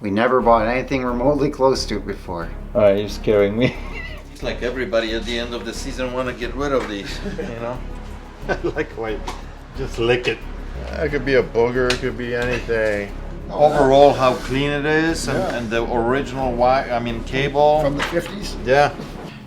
We never bought anything remotely close to it before. Alright, you're scaring me. It's like everybody at the end of the season want to get rid of these, you know? Like, wait, just lick it. It could be a booger, it could be anything. Overall, how clean it is, and the original cable. From the 50s? Yeah.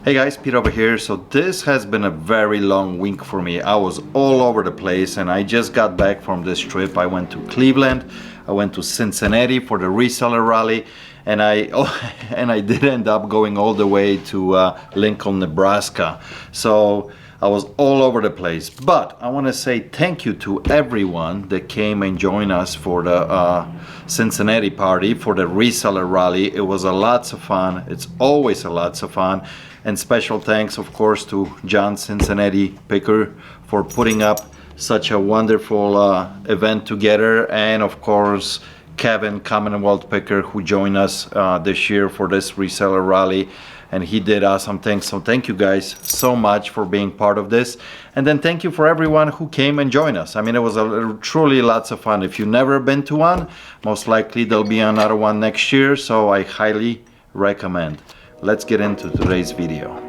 Hey guys, Pete over here. So this has been a very long week for me. I was all over the place and I just got back from this trip. I went to Cleveland, I went to Cincinnati for the reseller rally, and I did end up going all the way to Lincoln, Nebraska. So I was all over the place, but I want to say thank you to everyone that came and joined us for the Cincinnati party, for the reseller rally. It was a lots of fun. It's always a lots of fun. And special thanks, of course, to John Cincinnati Picker for putting up such a wonderful event together, and of course Kevin Commonwealth Picker, who joined us this year for this reseller rally, and he did awesome things. So thank you guys so much for being part of this, and then thank you for everyone who came and joined us. I mean, it was truly lots of fun. If you've never been to one, most likely there'll be another one next year, so I highly recommend. Let's get into today's video.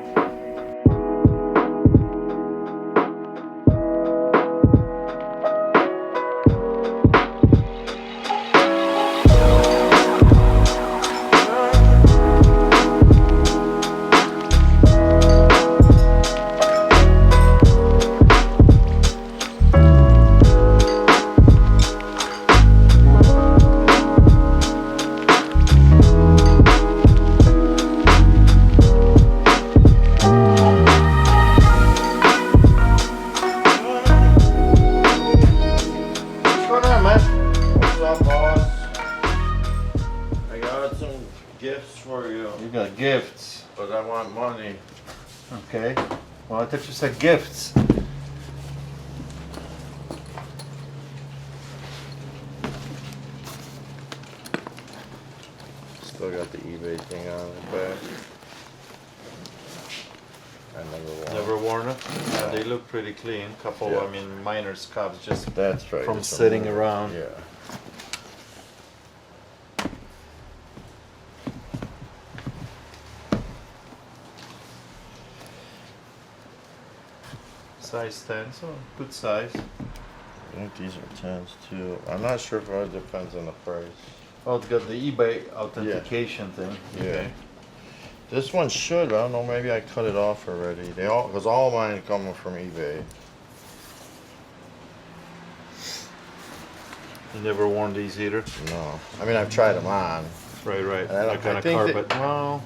Gifts for you. You got gifts. But I want money. Okay. Well, I thought you said gifts. Still got the eBay thing on the back. I Never worn it? Yeah, they look pretty clean. Couple, Yeah. I mean, minor scuffs just That's right. from just a sitting little- around. Yeah. Size 10, so good size. I think these are 10s too. I'm not sure if it depends on the price. Oh, it's got the eBay authentication thing. Yeah. This one should, I don't know, maybe I cut it off already. They all, because all mine come from eBay. You never worn these either? No. I mean, I've tried them on. Right. And I That kind of think carpet. Well,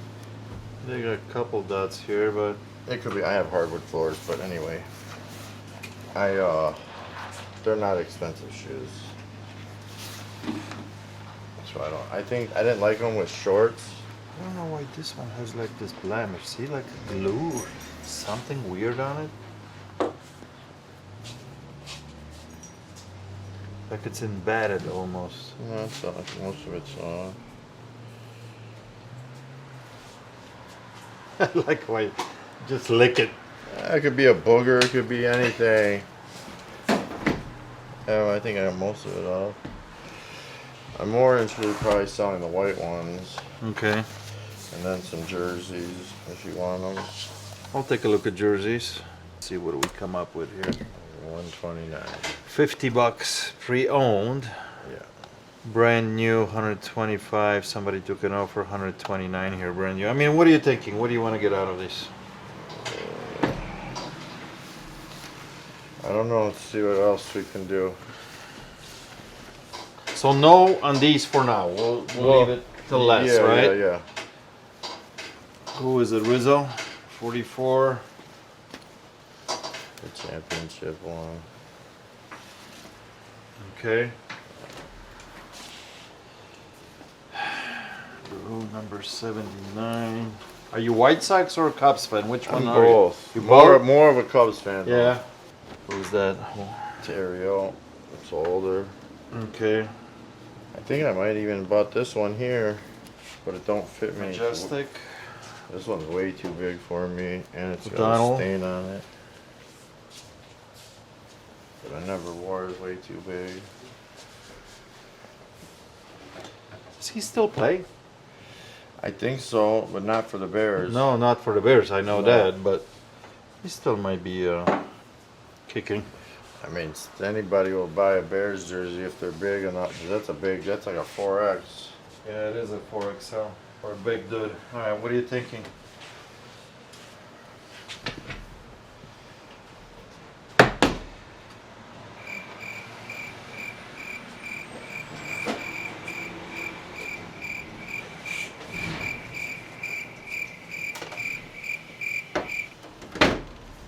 they got a couple dots here, but It could be, I have hardwood floors, but anyway. They're not expensive shoes. So I didn't like them with shorts. I don't know why this one has like this blemish. See, like glue or something weird on it. Like it's embedded almost. No, it's not. Most of it's on. Like, wait, just lick it. It could be a booger, it could be anything. Oh, I think I got most of it off. I'm more interested in probably selling the white ones. Okay. And then some jerseys, if you want them. I'll take a look at jerseys. See what do we come up with here. 129. 50 bucks pre-owned. Yeah. Brand new, 125. Somebody took an offer, 129 here, brand new. I mean, what are you thinking? What do you want to get out of this? I don't know. Let's see what else we can do. So no on these for now. We'll leave it till less, yeah, right? Yeah. Who is it? Rizzo, 44. The championship one. Okay. Number 79. Are you White Sox or a Cubs fan? Which one I'm are both. you? More of a Cubs fan. though. Yeah. Who's that? Terrio. It's older. Okay. I think I might even bought this one here, but it don't fit me. Majestic. This one's way too big for me, and it's got Donald. a stain on it. But I never wore it, way too big. Does he still play? I think so, but not for the Bears. No, not for the Bears. I know No. that, but he still might be kicking. I mean, anybody will buy a Bears jersey if they're big enough. That's like a 4X. Yeah, it is a 4XL for a big dude. All right, what are you thinking?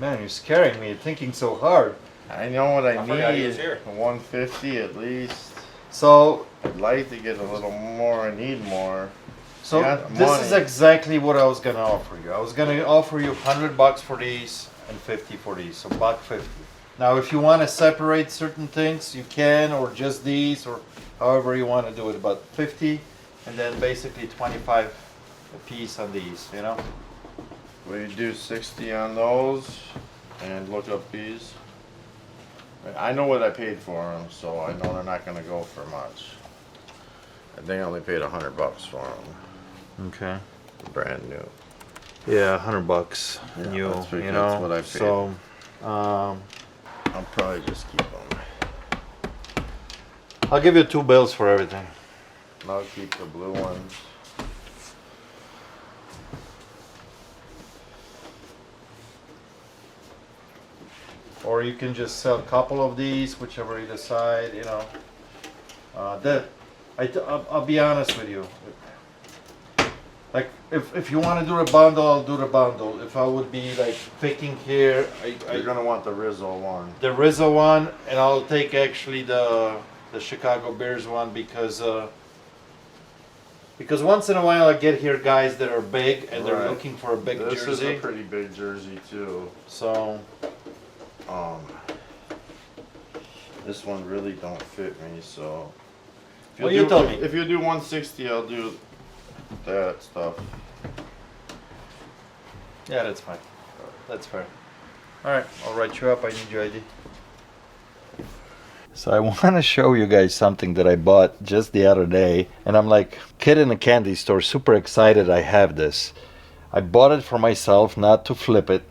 Man, you're scaring me. You're thinking so hard. I know what I forgot he need. was here. 150 at least. So, I'd like to get a little more. I need more. so Yeah, this is money. exactly what I was gonna offer you. I was gonna offer you $100 for these and 50 for these, so $150. Now, if you want to separate certain things, you can, or just these, or however you want to do it. About 50, and then basically 25 a piece on these. You know. Will you do 60 on those and look up these? I know what I paid for them, so I know they're not going to go for much. I think I only paid $100 for them, Okay. brand new. Yeah, $100 Yeah, new. that's pretty- You that's know. what I paid. So, I'll probably just keep them. I'll give you 2 bills for everything. I'll keep the blue ones. Or you can just sell a couple of these, whichever you decide, you know. I'll be honest with you. Like, if you want to do the bundle, I'll do the bundle. If I would be like picking here, You're going to want the Rizzo one. the Rizzo one, and I'll take actually the Chicago Bears one because once in a while I get here guys that are big and they're Right. looking for a big This jersey. is a pretty big jersey too. So This one really don't fit me, so. If Well, you tell me. If you do 160, I'll do that stuff. yeah, that's fine. That's fair. All right, I'll write you up. I need your ID. So I want to show you guys something that I bought just the other day, and I'm like kid in a candy store, super excited I have this. I bought it for myself, not to flip it.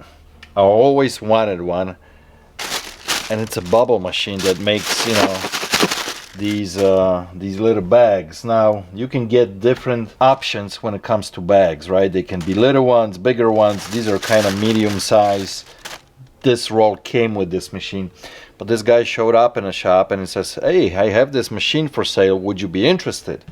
I always wanted one, and it's a bubble machine that makes, you know, these little bags. Now you can get different options when it comes to bags, right? They can be little ones, bigger ones. These are kind of medium size. This roll came with this machine, but this guy showed up in a shop and he says, hey, I have this machine for sale, would you be interested?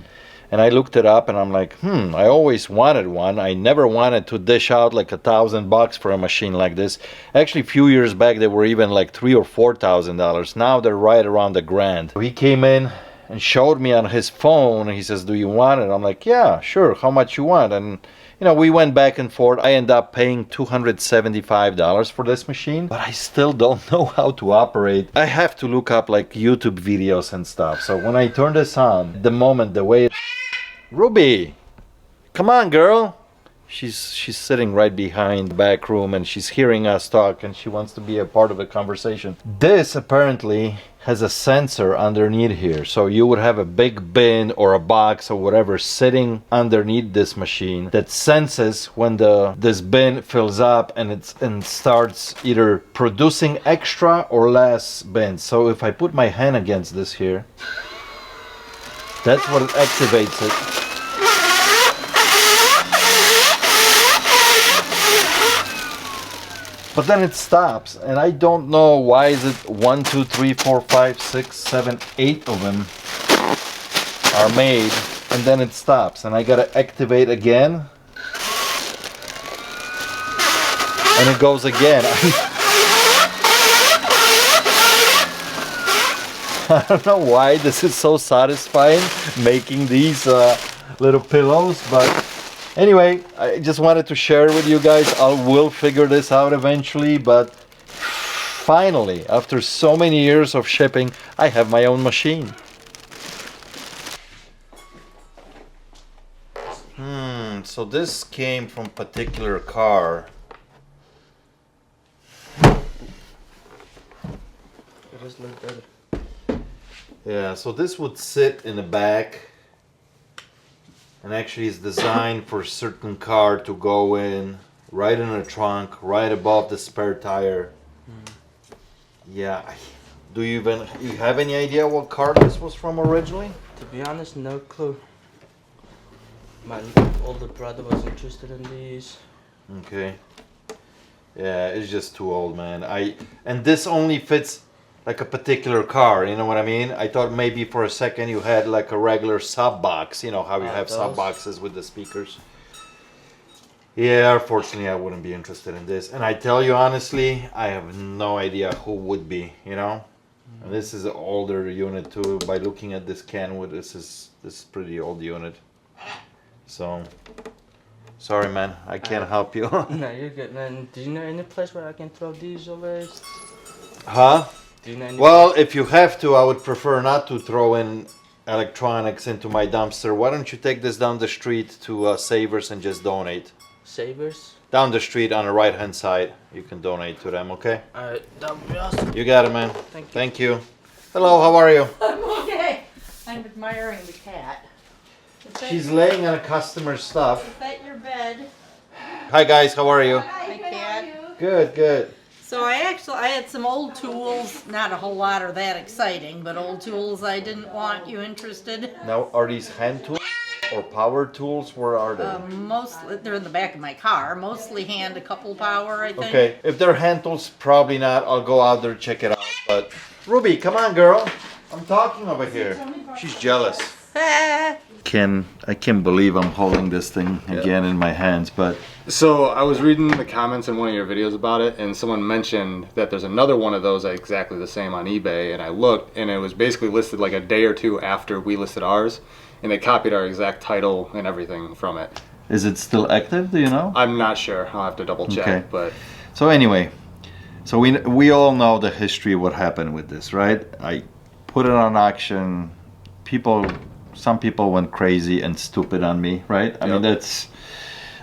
And I looked it up and I'm like, I always wanted one. I never wanted to dish out like $1,000 for a machine like this. Actually, a few years back they were even like $3,000 or $4,000. Now they're right around $1,000. So he came in and showed me on his phone. He says, do you want it? I'm like, yeah, sure, how much you want? And you know, we went back and forth. I ended up paying $275 for this machine, but I still don't know how to operate. I have to look up like YouTube videos and stuff. So when I turn this on, the moment, the way Ruby, come on, girl. She's sitting right behind the back room and she's hearing us talk and she wants to be a part of the conversation. This apparently has a sensor underneath here. So you would have a big bin or a box or whatever sitting underneath this machine that senses when this bin fills up and starts either producing extra or less bins. So if I put my hand against this here, that's what activates it. But then it stops, and I don't know why is it 1, 2, 3, 4, 5, 6, 7, 8 of them are made, and then it stops, and I gotta activate again, and it goes again. I don't know why this is so satisfying making these little pillows, but anyway, I just wanted to share with you guys. I will figure this out eventually, but finally, after so many years of shipping, I have my own machine. So this came from a particular car. It does look good. Yeah, so this would sit in the back And actually it's designed for certain car to go in right in the trunk, right above the spare tire. Yeah. Do you have any idea what car this was from originally? To be honest, no clue. My older brother was interested in these. Okay. Yeah, it's just too old, man. And this only fits like a particular car, you know what I mean? I thought maybe for a second you had like a regular sub box, you know how you have sub boxes with the speakers. Yeah, unfortunately I wouldn't be interested in this. And I tell you honestly, I have no idea who would be, you know? And this is an older unit too. By looking at this Kenwood, this is pretty old unit. So, sorry man, I can't help you. No, you're good, man. Do you know any place where I can throw these away? Huh? Do you know any Well, if you have to, I would prefer not to throw in electronics into my dumpster. Why don't you take this down the street to Savers and just donate? Savers? Down the street on the right hand side, you can donate to them, okay? Alright, that would be awesome. You got it, man. Thank you. Thank you. Hello, how are you? I'm okay. I'm admiring the cat. She's laying on a customer's stuff. Is that your bed? Hi guys, how are you? Hi, cat. Good, good. So I had some old tools, not a whole lot are that exciting, but old tools I didn't want. You interested? Now, are these hand tools or power tools? Where are they? Mostly, they're in the back of my car. Mostly hand, a couple power, I think. Okay, if they're hand tools, probably not. I'll go out there, check it out. But Ruby, come on, girl. I'm talking over here. She's jealous. I can't believe I'm holding this thing again in my hands, but So I was reading the comments in one of your videos about it, and someone mentioned that there's another one of those exactly the same on eBay, and I looked, and it was basically listed like a day or two after we listed ours, and they copied our exact title and everything from it. is it still active? Do you know? I'm not sure. I'll have to double check, Okay. but So anyway, so we all know the history of what happened with this, right? I put it on auction. Some people went crazy and stupid on me, right? I mean,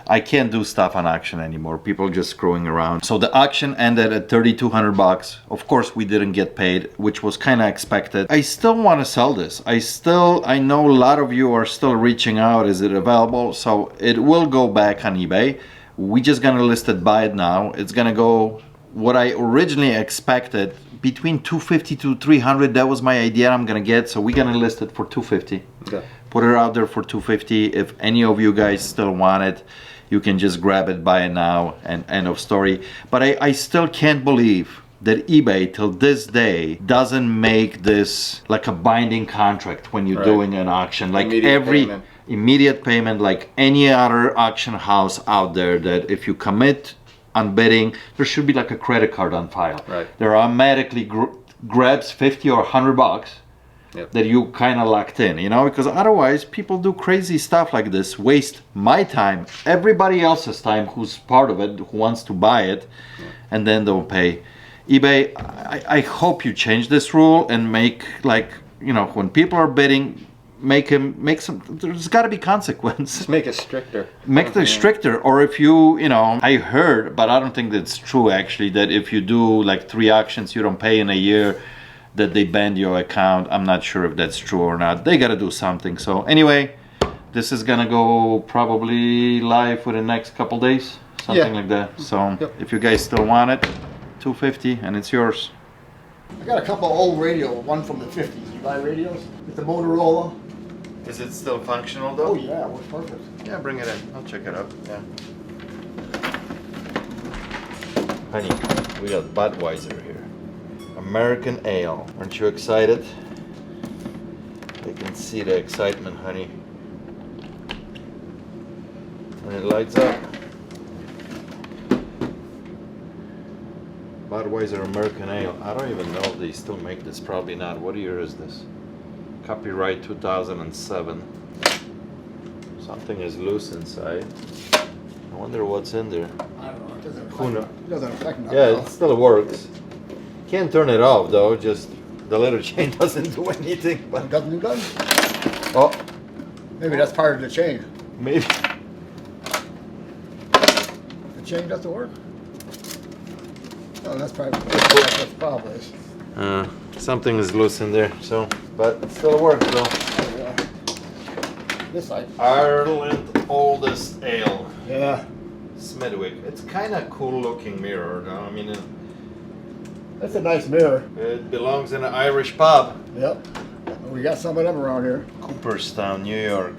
I can't do stuff on auction anymore. People just screwing around. So the auction ended at $3,200. Of course, we didn't get paid, which was kind of expected. I still want to sell this. I know a lot of you are still reaching out. Is it available? So it will go back on eBay. We just gonna list it, buy it now. It's gonna go what I originally expected, between 250 to 300. That was my idea I'm gonna get. So we're gonna list it for 250. okay. Put it out there for 250. If any of you guys still want it, you can just grab it, buy it now, and end of story. But I still can't believe that eBay till this day doesn't make this like a binding contract when you're doing an auction. Like immediate payment, like any other auction house out there, that if you commit on bidding, there should be like a credit card on file. Right. There automatically grabs 50 or 100 bucks. Yep. That you kind of locked in, you know, because otherwise people do crazy stuff like this, waste my time, everybody else's time who's part of it, who wants to buy it, and then don't pay. eBay, I hope you change this rule and make, like, you know, when people are bidding, make some, there's got to be consequence. Just make it stricter. Make it stricter. Or if you know, I heard, but I don't think that's true actually, that if you do like 3 auctions, you don't pay in a year, that they ban your account. I'm not sure if that's true or not. They gotta do something. So anyway, this is gonna go probably live for the next couple days, something like that. So if you guys still want it, $250 and it's yours. I got a couple old radios, one from the 50s. You buy radios? It's a Motorola. Is it still functional Oh though? yeah, it works perfect. Yeah, bring it in. I'll check it out. Yeah. Honey, we got Budweiser here. American Ale. Aren't you excited? I can see the excitement, honey. When it lights up. Budweiser American Ale. I don't even know if they still make this. Probably not. What year is this? Copyright 2007. Something is loose inside. I wonder what's in there. I don't know. It doesn't Who knows? affect, it doesn't affect me. Yeah, it still works. Can't turn it off though, just the little chain doesn't do anything. But Doesn't do nothing. oh, Maybe that's part of the chain. maybe. The chain doesn't work. Oh, that's probably that's what the problem is. Something is loose in there, so, but it still works though. Oh, yeah. This side. Ireland oldest ale. Yeah. Smithwick. It's kind of cool looking mirror though. I mean, That's a nice mirror. it belongs in an Irish pub. Yep. We got some of them around here. Cooperstown, New York.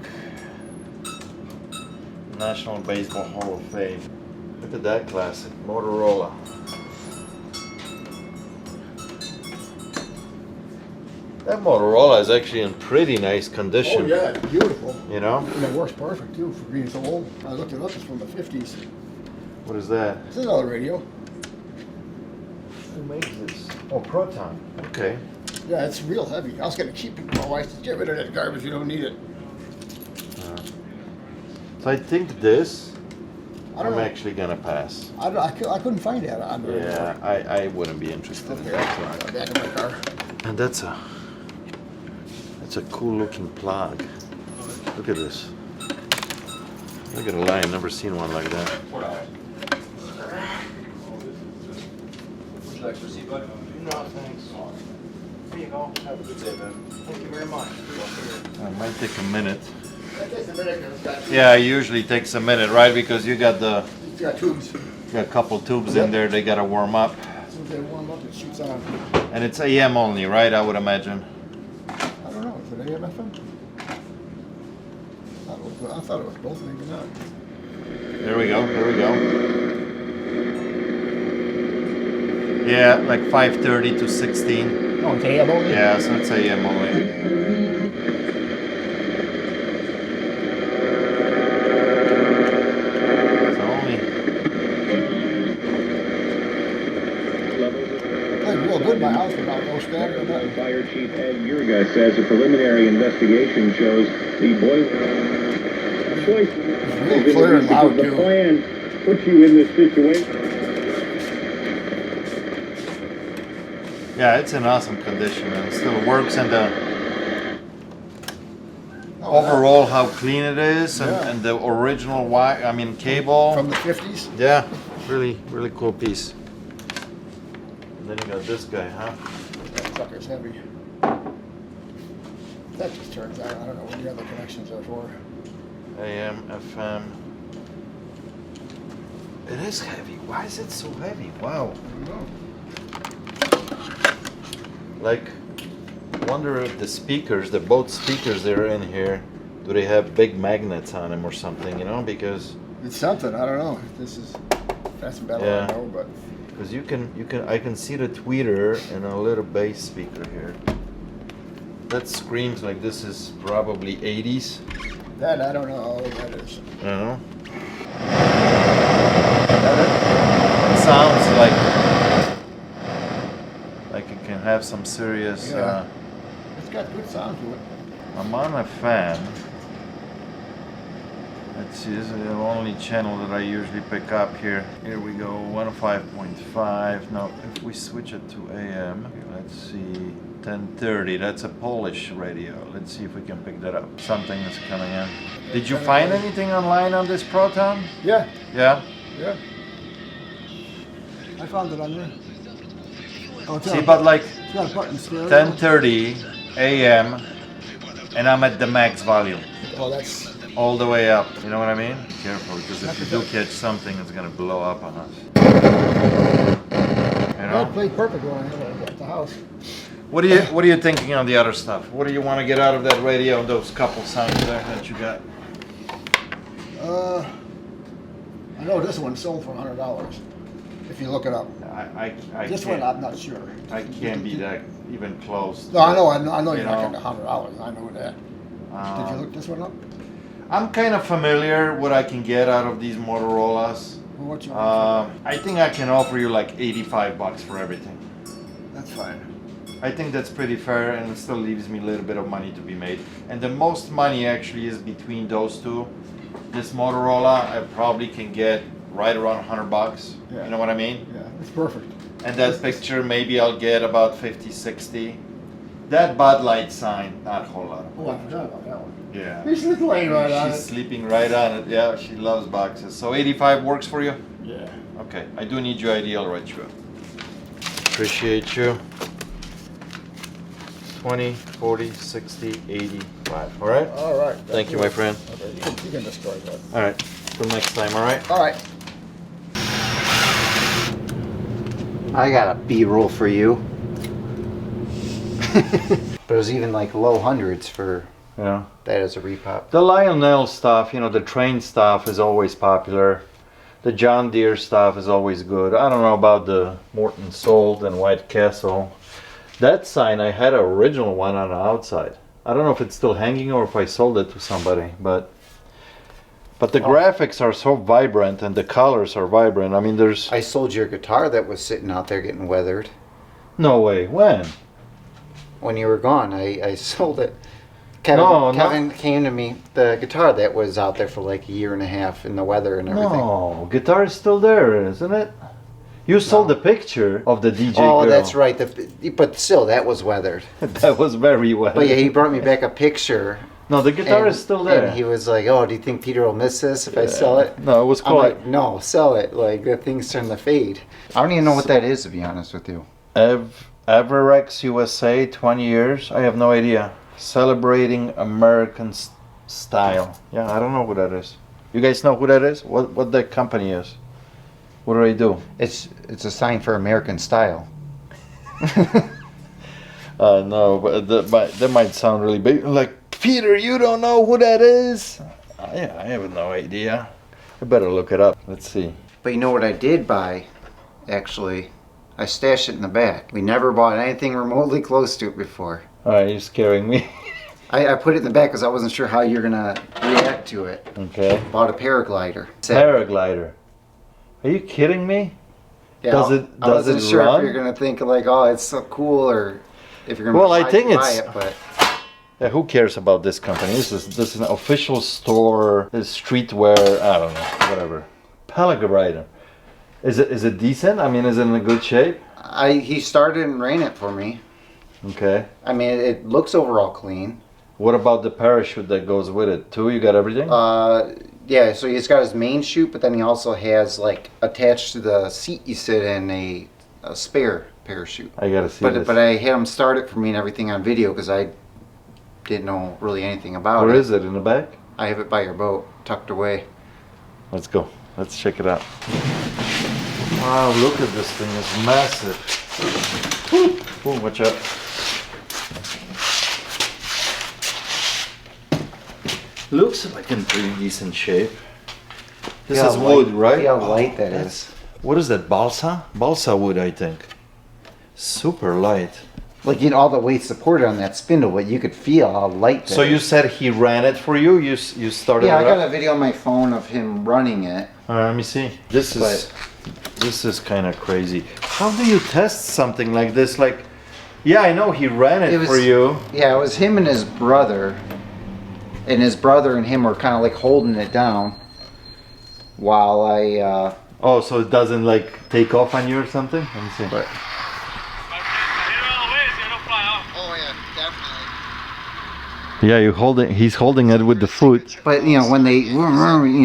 National Baseball Hall of Fame. Look at that classic. Motorola. That Motorola is actually in pretty nice condition. Oh yeah, it's beautiful. You know? And it works perfect too for being so old. I looked it up, it's from the 50s. What is that? It's another radio. Who makes this? Oh, Proton. Okay. Yeah, it's real heavy. I was gonna keep it. My wife said, get rid of that garbage, you don't need it. So I think this, I don't I'm know. actually gonna pass. I couldn't find that on there. Yeah, I wouldn't be interested in Okay, that. I'll put it back in my car. And that's a cool looking plug. Look at this. Look at the line, never seen one like that. Would you like to receive it? No, thanks. Here you go. Have a good day, man. Thank you very much. It might take a minute. That takes a minute 'cause it's got, Yeah, it usually takes a minute, right? Because you got it's got tubes. a couple tubes in there, they gotta warm up. As soon as they warm up, it shoots on. And it's AM only, right? I would imagine. I don't know, is it AM FM? I thought it was both, maybe not. There we go, there we go. Yeah, like 5:30 to 16. Oh, it's AM only? Yeah, so it's AM only. It's only. Played real good in my house without no standard or nothing. Fire Chief Ed Yurga says a preliminary investigation shows the boiler choice Real clear and loud, the too. plan puts you in this situation. Yeah, it's in awesome condition and it still works. And the Oh, overall, how clean it is, Yeah. and the original wire, I mean cable. From the 50s? Yeah, really, really cool piece. And then you got this guy, huh? That sucker's heavy. That just turns out, I don't know what the other connections are for. AM, FM. It is heavy. Why is it so heavy? Wow. I don't know. Like, wonder if the speakers, the both speakers that are in here, do they have big magnets on them or something, you know? Because It's something, I don't know. That's better, Yeah. I know, but. I can see the tweeter and a little bass speaker here. That screams like this is probably 80s. That, I don't know how old that is. You know? It sounds like it can have some serious. Yeah. It's got good sound to it. I'm on a fan. Let's see, this is the only channel that I usually pick up here. Here we go, 105.5. Now, if we switch it to AM, let's see, 1030. That's a Polish radio. Let's see if we can pick that up. Something is coming in. Did you find anything online on this Proton? Yeah, Yeah? yeah. I found it on there. Oh, it's See, got- but like It's got a button stereo. 1030 AM, and I'm at the max volume. Oh, that's. All the way up, you know what I mean? Careful, because if you do catch something, it's gonna blow up on us. You That know? played perfect when I had it at the house. What are you thinking on the other stuff? What do you want to get out of that radio? Those couple sounds there that you got. I know this one sold for $100. If you look it up. I This one, can't. I'm not sure. I can't be that even close. No, I know You you're not know. getting $100. I know that. Did you look this one up? I'm kind of familiar what I can get out of these Motorola's. Well, what you I think I can offer you like $85 for everything. That's fine. I think that's pretty fair, and it still leaves me a little bit of money to be made. And the most money actually is between those two. This Motorola, I probably can get right around $100. Yeah. You know what I mean? Yeah, it's perfect. And that picture, maybe I'll get about 50, 60. That Bud Light sign, not a whole lot. Oh, I forgot about that one. Yeah. He's laying right on She's it. sleeping right on it. Yeah, she loves boxes. So 85 works for you? Yeah. Okay, I do need your ID, I'll write you up. Appreciate you. 20, 40, 60, 85. All right? All right. Thank you, my friend. Okay, you can destroy that. All right. Till next time, all right? All right. I got a B-roll for you. But it was even like low hundreds for Yeah. that as a repop. The Lionel stuff, you know, the train stuff is always popular. The John Deere stuff is always good. I don't know about the Morton Salt and White Castle. That sign, I had an original one on the outside. I don't know if it's still hanging or if I sold it to somebody, but the graphics are so vibrant and the colors are vibrant. I mean, there's I sold your guitar that was sitting out there getting weathered. no way. When? When you were gone, I sold it. No, Kevin came to me, the guitar that was out there for like a year and a half in the weather and everything. No, guitar is still there, isn't it? You sold the picture of the DJ Oh, girl. that's right. But still, that was weathered. That was very well. But yeah, he brought me back a picture. No, the guitar and- is still there. And he was like, "Oh, do you think Peter will miss this if I sell it?" No, it was I'm cool. like, "No, sell it. Like that thing's starting to fade." I don't even know what that is, to be honest with you. Everex USA, 20 years. I have no idea. Celebrating American style. Yeah, I don't know who that is. You guys know who that is? What that company is? What do they do? It's a sign for American style. No, but that might sound really big. Like, Peter, you don't know who that is? Yeah, I have no idea. I better look it up. Let's see. But you know what I did buy? Actually, I stashed it in the back. We never bought anything remotely close to it before. Alright, you're scaring me. I put it in the back because I wasn't sure how you're gonna react to it. Okay. Bought a paraglider. Paraglider. Are you kidding me? Yeah, I wasn't sure run? if you're gonna think like, oh, it's so cool, or if you're gonna Well, I buy think buy it's- it. But Yeah, who cares about this company? This is an official store. This streetwear. I don't know. Whatever. Paraglider. Is it decent? I mean, is it in a good shape? he started and ran it for me. Okay. I mean, it looks overall clean. What about the parachute that goes with it too? You got everything? Yeah, so he's got his main chute, but then he also has like attached to the seat you sit in a spare parachute. I gotta see But this. but I had him start it for me and everything on video because I didn't know really anything about Where it. is it? In the back? I have it by your boat, tucked away. Let's go. Let's check it out. Wow, look at this thing. It's massive. Ooh, watch out. Looks like in pretty decent shape. This is wood, right? See how light that is. What is that, balsa? Balsa wood, I think. Super light. Like, you know, all the weight supported on that spindle, but you could feel how light that So you is. said he ran it for you? You started Yeah, I it got up? a video on my phone of him running it. Let me see. This is kind of crazy. How do you test something like this? Like, yeah, I know he ran it, It was- for you. Yeah, it was him and his brother. And his brother and him were kind of like holding it down while I, Oh, so it doesn't like take off on you or something? Let me see. but Oh yeah, definitely. Yeah, he's holding it with the foot. But you know, when they, you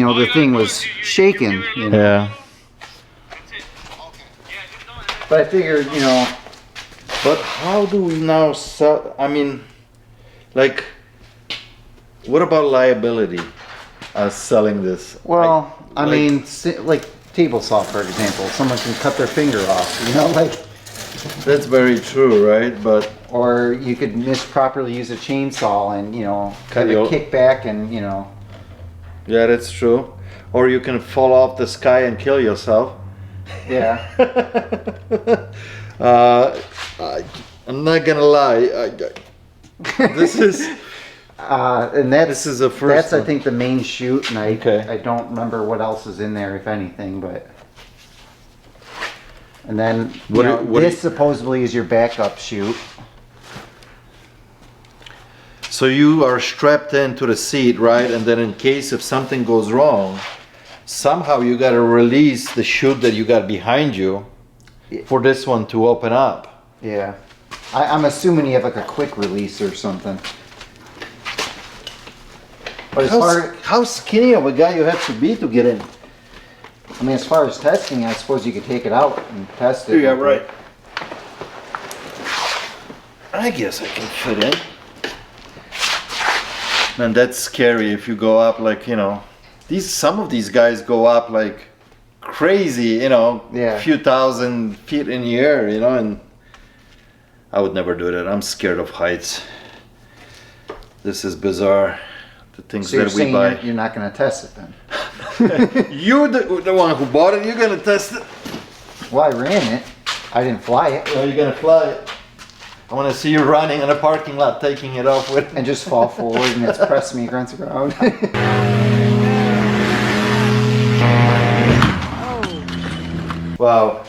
know, the thing was shaking. You know? Yeah. But I figured, you know, But how do we now sell? I mean, like, what about liability? Selling this. well, I like- mean, like table saw, for example, someone can cut their finger off. You know, like, That's very true, right? But or you could misproperly use a chainsaw and you know, Cut have a your- kickback and you know. yeah, that's true. Or you can fall off the sky and kill yourself. Yeah. I'm not gonna lie. This is And this is the first. that's I one. think the main chute, and Okay. I don't remember what else is in there, if anything, but. And then you What do- know, what do this you- supposedly is your backup chute. So you are strapped into the seat, right? And then in case if something goes wrong, somehow you gotta release the chute that you got behind you for this one to open up. Yeah. I'm assuming you have like a quick release or something. But as far, How skinny of a guy you have to be to get in? I mean, as far as testing, I suppose you could take it out and test it. Yeah, right. I guess I can fit in. And that's scary if you go up like, you know, some of these guys go up like crazy, you know, Yeah. a few thousand feet in the air, you know, and I would never do that. I'm scared of heights. This is bizarre. The things So you're that we saying buy. you're not going to test it then? You're the one who bought it. You're gonna test it. Well, I ran it. I didn't fly it. Well, you're gonna fly it. I want to see you running in a parking lot, taking it off with. And just fall forward and it's pressing me against the ground. Wow.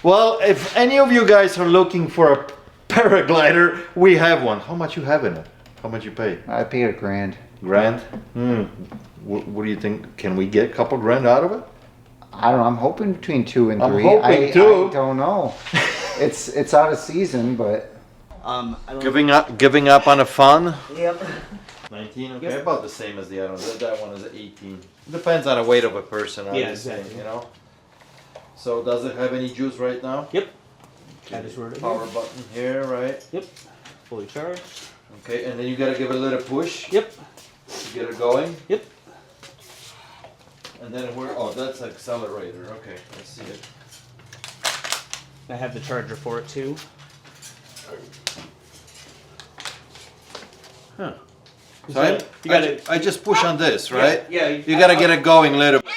Well, if any of you guys are looking for a paraglider, we have one. How much you have in it? How much you pay? I paid $1,000. Grand? What do you think? Can we get a couple grand out of it? I don't know. I'm hoping between 2 and 3. I'm hoping too. I don't know. It's out of season, but I don't Giving up on the fun? Yep. 19, okay, about the same as the other one. That one is 18. Depends on the weight of a person, Yeah, obviously, exactly. you know. So does it have any juice right now? Yep. That is where it is. Power button here, right? Yep. Fully charged. Okay, and then you gotta give it a little push Yep. to get it going. Yep. And then oh, that's accelerator. Okay, I see it. I have the charger for it too. Huh. So So you gotta- I just push on this, right? Yeah. You gotta get it going a little bit.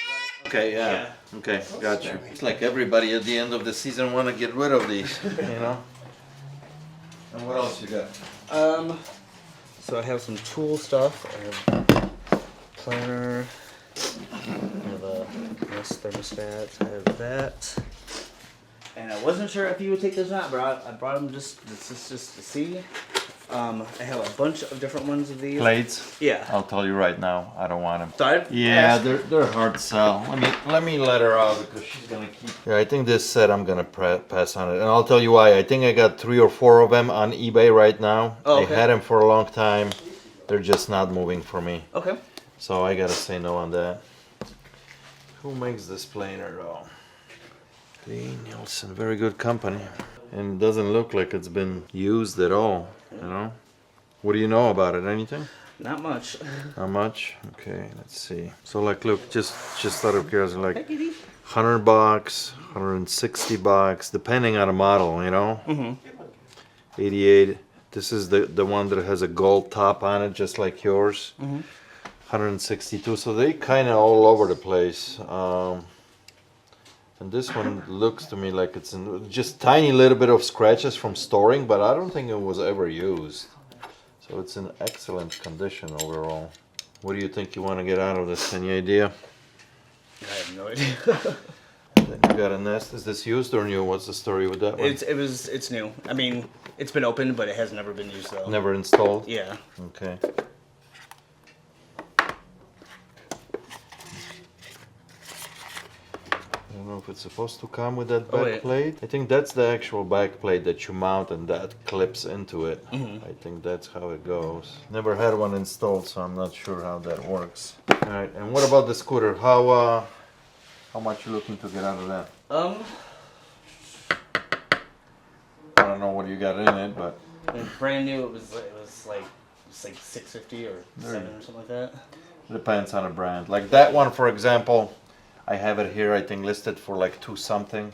Okay, yeah. Yeah. Okay, got you. It's like everybody at the end of the season wanna get rid of these, you know? And what else you got? So I have some tool stuff. I have planner. I have a nice thermostat. I have that. And I wasn't sure if you would take this or not, but I brought them just to see. I have a bunch of different ones of these. Plates? Yeah. I'll tell you right now, I don't want them. So Yeah, they're hard to sell. Let me let her out because she's gonna keep. Yeah, I think this set I'm gonna pass on it, and I'll tell you why. I think I got 3 or 4 of them on eBay right now. Oh, okay. I had them for a long time. They're just not moving for me, Okay. so I gotta say no on that. Who makes this planer though? Nielsen, very good company, and it doesn't look like it's been used at all. You know, what do you know about it? Anything? Not much. How much? Okay, let's see. So like, look, just out of curiosity, like $100, $160, depending on the model, you know. 88. This is the one that has a gold top on it, just like yours. 162. So they kind of all over the place. And this one looks to me like it's just tiny little bit of scratches from storing, but I don't think it was ever used. So it's in excellent condition overall. What do you think you want to get out of this? Any idea? I have no idea. Then you got a nest. Is this used or new? What's the story with that one? It's new. I mean, it's been opened, but it has never been used though. Never installed? Yeah. Okay. I don't know if it's supposed to come with that back wait. plate. I think that's the actual back plate that you mount and that clips into it. I think that's how it goes. Never had one installed, so I'm not sure how that works. All right, and what about the scooter? How much you looking to get out of that? I don't know what you got in it, but When brand new, it was like $650 or $7 or something like that. it depends on the brand. Like that one, for example, I have it here, I think listed for like 2 something.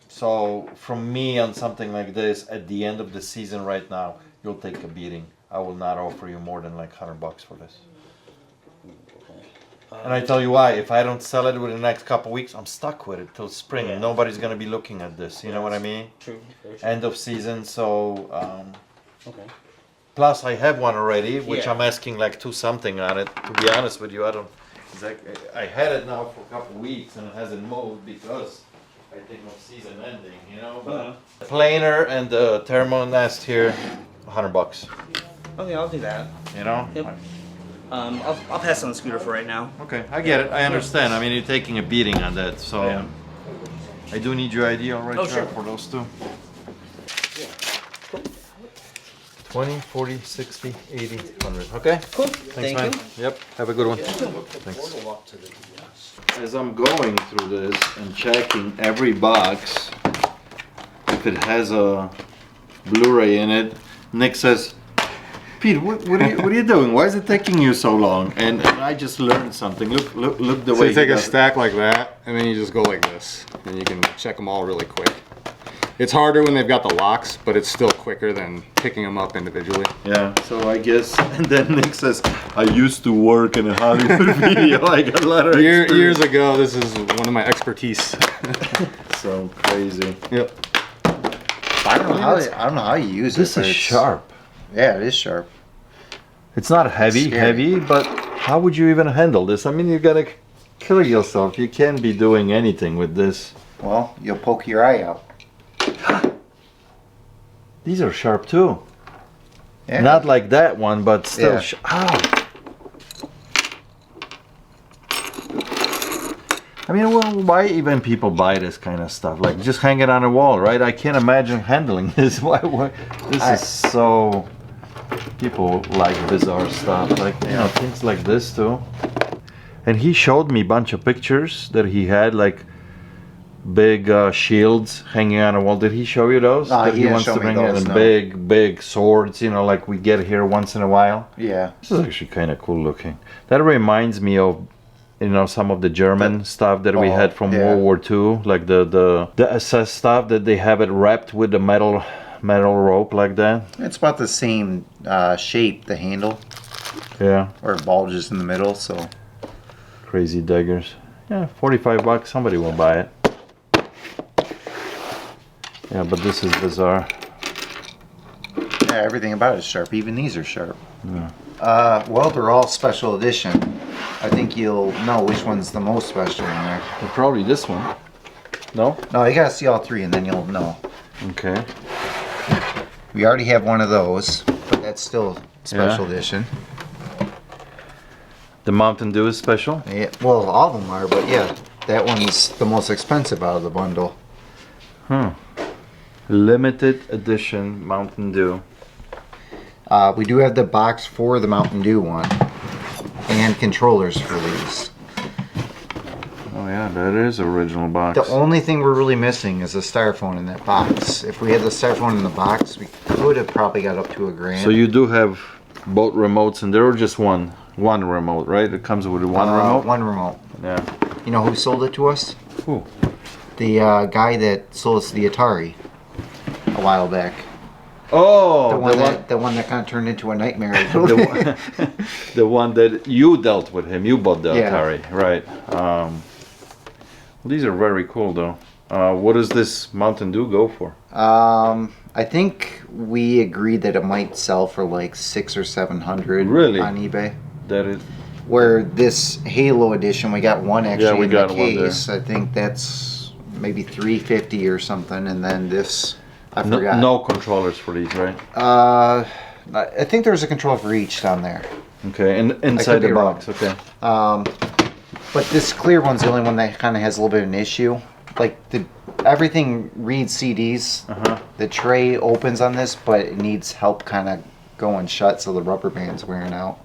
So from me on something like this, at the end of the season right now, you'll take a beating. I will not offer you more than like $100 for this. And I tell you why, if I don't sell it within the next couple weeks, I'm stuck with it till spring. Yeah. Nobody's gonna be looking at this, you know what I mean? True. Very true. End of season, so Okay. plus I have one already, which Yeah. I'm asking like 2 something on it. To be honest with you, I had it now for a couple weeks and it hasn't moved because I think of season ending, you know. But the planer and the thermo nest here, $100. Okay, I'll do that. You know. Yep. I'll pass on the scooter for right now. Okay, I get it. I understand. I mean, you're taking a beating on that, so Yeah. I do need your ID, all right, Oh, Jack, sure. for those 2. 20, 40, 60, 80, 100. Okay? Cool. Thanks, Thank man. you. Yep. Have a good one. Thanks. As I'm going through this and checking every box, if it has a Blu-ray in it. Nick says, Pete, what are you doing? Why is it taking you so long? And I just learned something. Look the So way you take he a does it. stack like that, and then you just go like this, and you can check them all really quick. It's harder when they've got the locks, but it's still quicker than picking them up individually. Yeah, so I guess, and then Nick says, I used to work in a Hollywood video. I got a lot of Years ago, this is one of my expertise. So crazy. Yep. I don't know how you use This it. is but it's- sharp. Yeah, it is sharp. It's not Scary. heavy, but how would you even handle this? I mean, you gotta kill yourself. You can't be doing anything with this. Well, you'll poke your eye out. These are sharp too. Yeah. Not like that one, but still. Yeah. Ow! I mean, well, why even people buy this kind of stuff? Like, just hang it on a wall, right? I can't imagine handling this. Why this is so... People like bizarre stuff, like, you know, things like this too. And he showed me a bunch of pictures that he had, like big shields hanging on a wall. Did he show you those? No, That he didn't show me bring those, in no. big swords, you know, like we get here once in a while. Yeah. This is actually kind of cool looking. That reminds me of, you know, some of the German stuff that we had from yeah. World War II, like the SS stuff that they have it wrapped with the metal rope like that. It's about the same shape, the handle, Yeah, or it bulges in the middle, so. crazy daggers. Yeah, 45 bucks, somebody will buy it. Yeah, but this is bizarre. Yeah, everything about it is sharp. Even these are sharp. Yeah. Well, they're all special edition. I think you'll know which one's the most special in there. Well, probably this one. No? No, you gotta see all three and then you'll know. Okay. We already have one of those, but that's still special Yeah. edition. The Mountain Dew is special? Yeah, well, all of them are, but yeah, that one's the most expensive out of the bundle. Limited edition Mountain Dew. We do have the box for the Mountain Dew one, and controllers for these. Oh yeah, that is original box. The only thing we're really missing is the styrofoam in that box. If we had the styrofoam in the box, we could have probably got up to $1,000. So you do have both remotes and there are just one remote, right? It comes with one remote? One remote. Yeah. You know who sold it to us? Who? The guy that sold us the Atari a while back. Oh, The one that kind of turned into a nightmare. the one that you dealt with him. You bought the Yeah. Atari, right? These are very cool though. What does this Mountain Dew go for? I think we agreed that it might sell for like $600 or $700 Really? on eBay. That is. Where this Halo edition, we got one actually Yeah, we in got the one there. case. I think that's maybe $350 or something, and then this I No, forgot. no controllers for these, right? I think there's a controller for each down there. Okay, and inside be the wrong. box, okay. But this clear one's the only one that kind of has a little bit of an issue. Like everything reads CDs. The tray opens on this, but it needs help kind of going shut, so the rubber band's wearing out.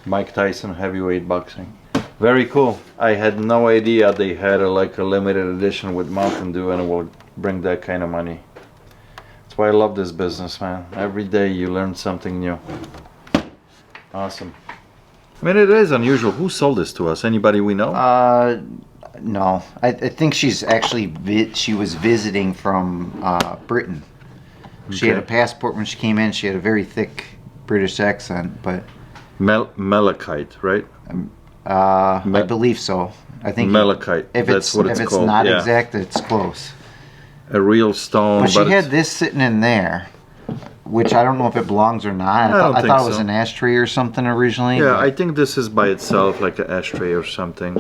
Mike Tyson heavyweight boxing. Very cool. I had no idea they had a limited edition with Mountain Dew and it will bring that kind of money. That's why I love this business, man. Every day you learn something new. Awesome. I mean, it is unusual. Who sold this to us? Anybody we know? No, I think she's actually she was visiting from Britain. She had a Okay. passport when she came in. She had a very thick British accent, but Malachite, right? I believe so. I think Malachite. if That's it's what it's if it's called. not yeah. exact, it's close. A real stone. But she had it's- this sitting in there, which I don't know if it belongs or not. don't I think thought it was so. an ashtray or something originally. Yeah, but- I think this is by itself like an ashtray or something.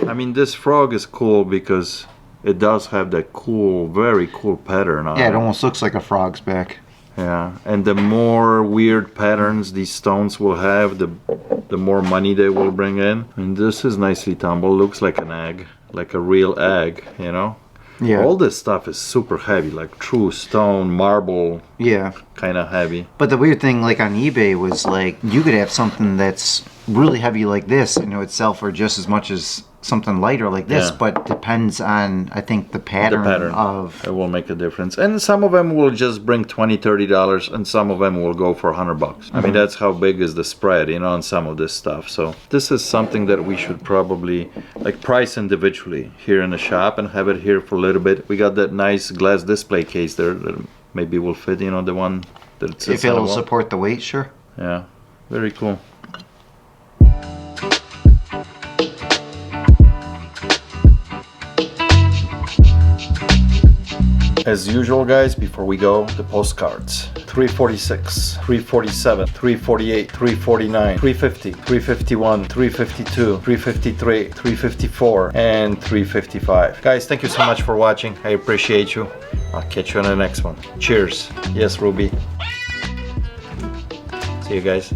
I mean, this frog is cool because it does have that cool, very cool pattern on yeah, it it. almost looks like a frog's back. Yeah, and the more weird patterns these stones will have, the more money they will bring in. And this is nicely tumbled. Looks like an egg, like a real egg, you know? Yeah. All this stuff is super heavy, like true stone, marble, Yeah. kind of heavy. But the weird thing, like on eBay, was like you could have something that's really heavy like this, and it would sell for just as much as something lighter like this, Yeah. but depends on, I think, the pattern, of. It will make a difference. And some of them will just bring $20-$30, and some of them will go for $100. I mean, that's how big is the spread, you know, on some of this stuff. So this is something that we should probably like price individually here in the shop and have it here for a little bit. We got that nice glass display case there that maybe will fit, you know, the one that it sits If on the it'll wall. support the weight, sure. Yeah, very cool. As usual, guys, before we go, the postcards. 346, 347, 348, 349, 350, 351, 352, 353, 354, and 355. Guys, thank you so much for watching. I appreciate you. I'll catch you on the next one. Cheers. Yes, Ruby. See you guys.